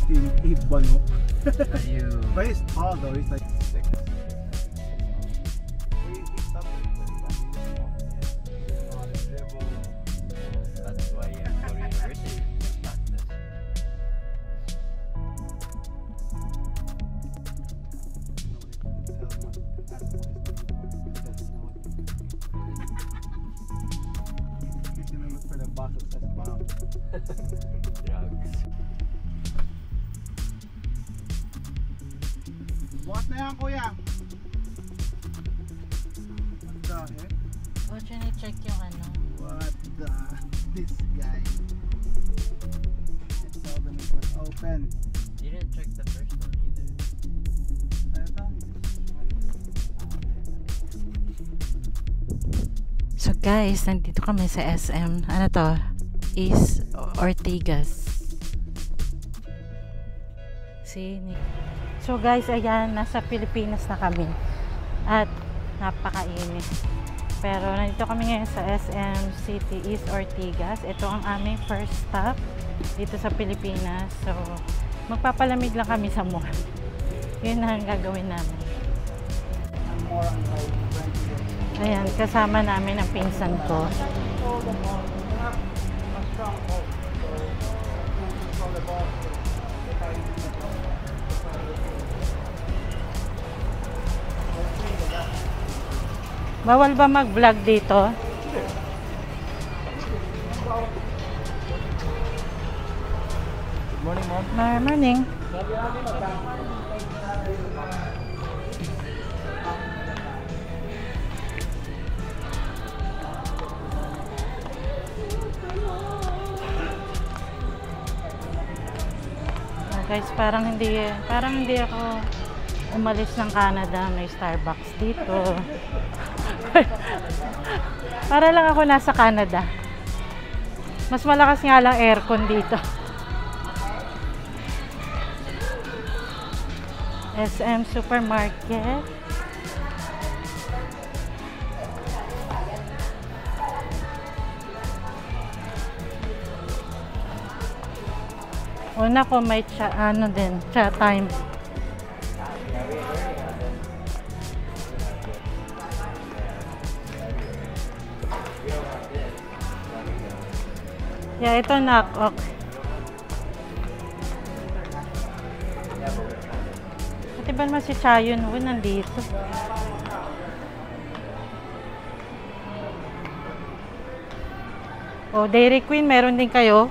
fucking Ibano. You. But he's tall though, he's like 6. That's why you go to university. Practice. He's gonna look for the box that says mom. Drugs. Bukas na yan, kuya. What the heck? O, check yung ano. What the? This guy. I saw them, it was open. You didn't check the first one either. So guys, nandito kami sa SM. Ano to? East Ortigas. See? So guys, ayan, nasa Pilipinas na kami. At napakainit. Pero nandito kami ngayon sa SM City East Ortigas. Ito ang aming first stop dito sa Pilipinas. So, magpapalamig lang kami sa mall. Yun ang gagawin namin. Ayan, kasama namin ang pinsan ko. Bawal ba mag-vlog dito? Good morning, Mom. Morning. Guys, parang hindi ako umalis ng Canada. May Starbucks dito. Para lang ako nasa Canada. Mas malakas nga lang aircon dito. SM Supermarket. Una ko may ano din, chat time. Yeah, ito na. Okay. Pati ba naman si Chayon nandito? Oh, Dairy Queen, meron din kayo?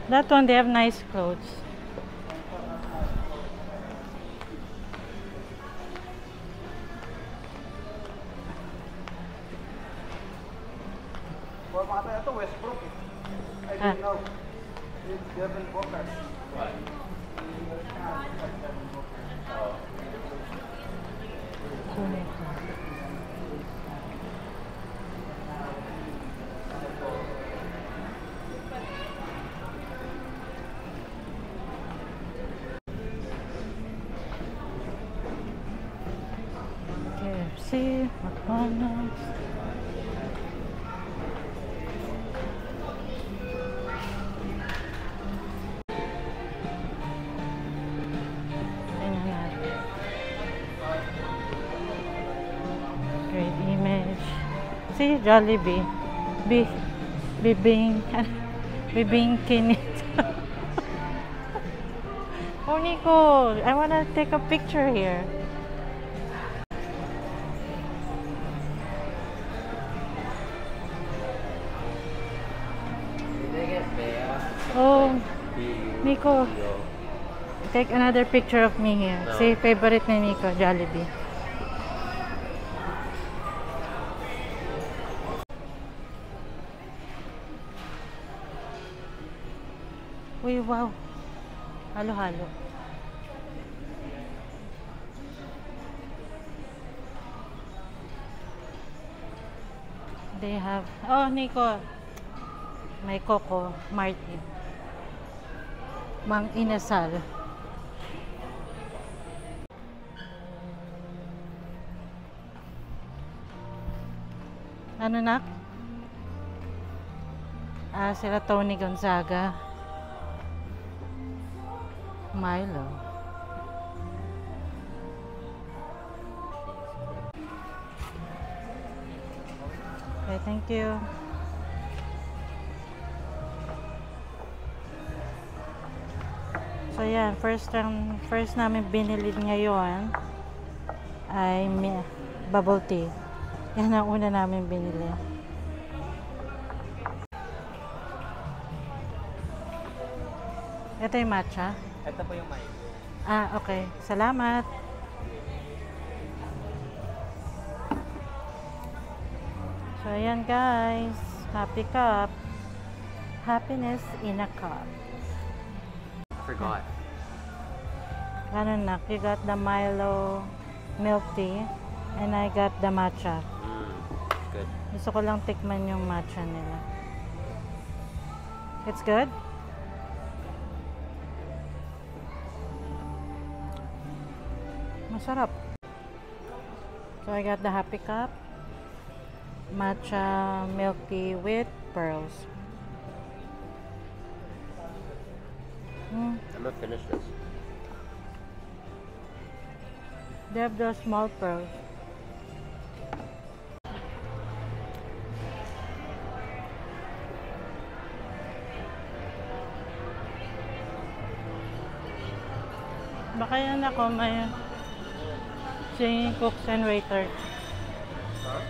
That one, they have nice clothes. Well, mata ito, Westbrook eh. I don't know. It's Devin Booker. What? KFC, McDonald's. Great image. See, Jollibee. Bibing kinit. Oh, Nico, I want to take a picture here. Oh, Nico, take another picture of me here. No. Say favorite ni Nico, Jollibee. Uy, wow. Halo-halo. They have, oh, Nico, may Coco Martin. Mang Inasal. Ano nak? Sila Tony Gonzaga. Milo. Okay, thank you. So yan, first namin binili ngayon ay bubble tea. Yan ang una namin binili. Ito yung matcha. Ito po yung mic. Okay. Salamat. So ayan guys, happy cup. Happiness in a cup. I forgot. Ganun na, you got the Milo milk tea and I got the matcha. Good. Gusto ko lang tikman yung matcha nila. It's good? Masarap. So I got the happy cup, matcha milk tea with pearls. I'm gonna finish this. They have those small pearls. Baka yan ako may singing cooks and waiters. Huh?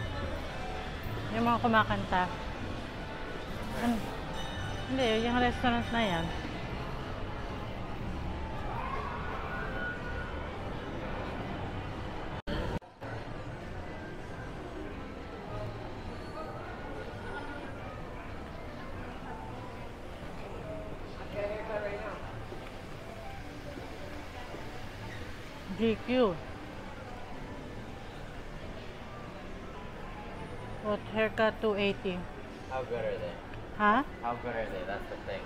Yung mga kumakanta. Hindi, yung restaurant na yan. GQ. What haircut 280? How good are they? Huh? How good are they? That's the thing.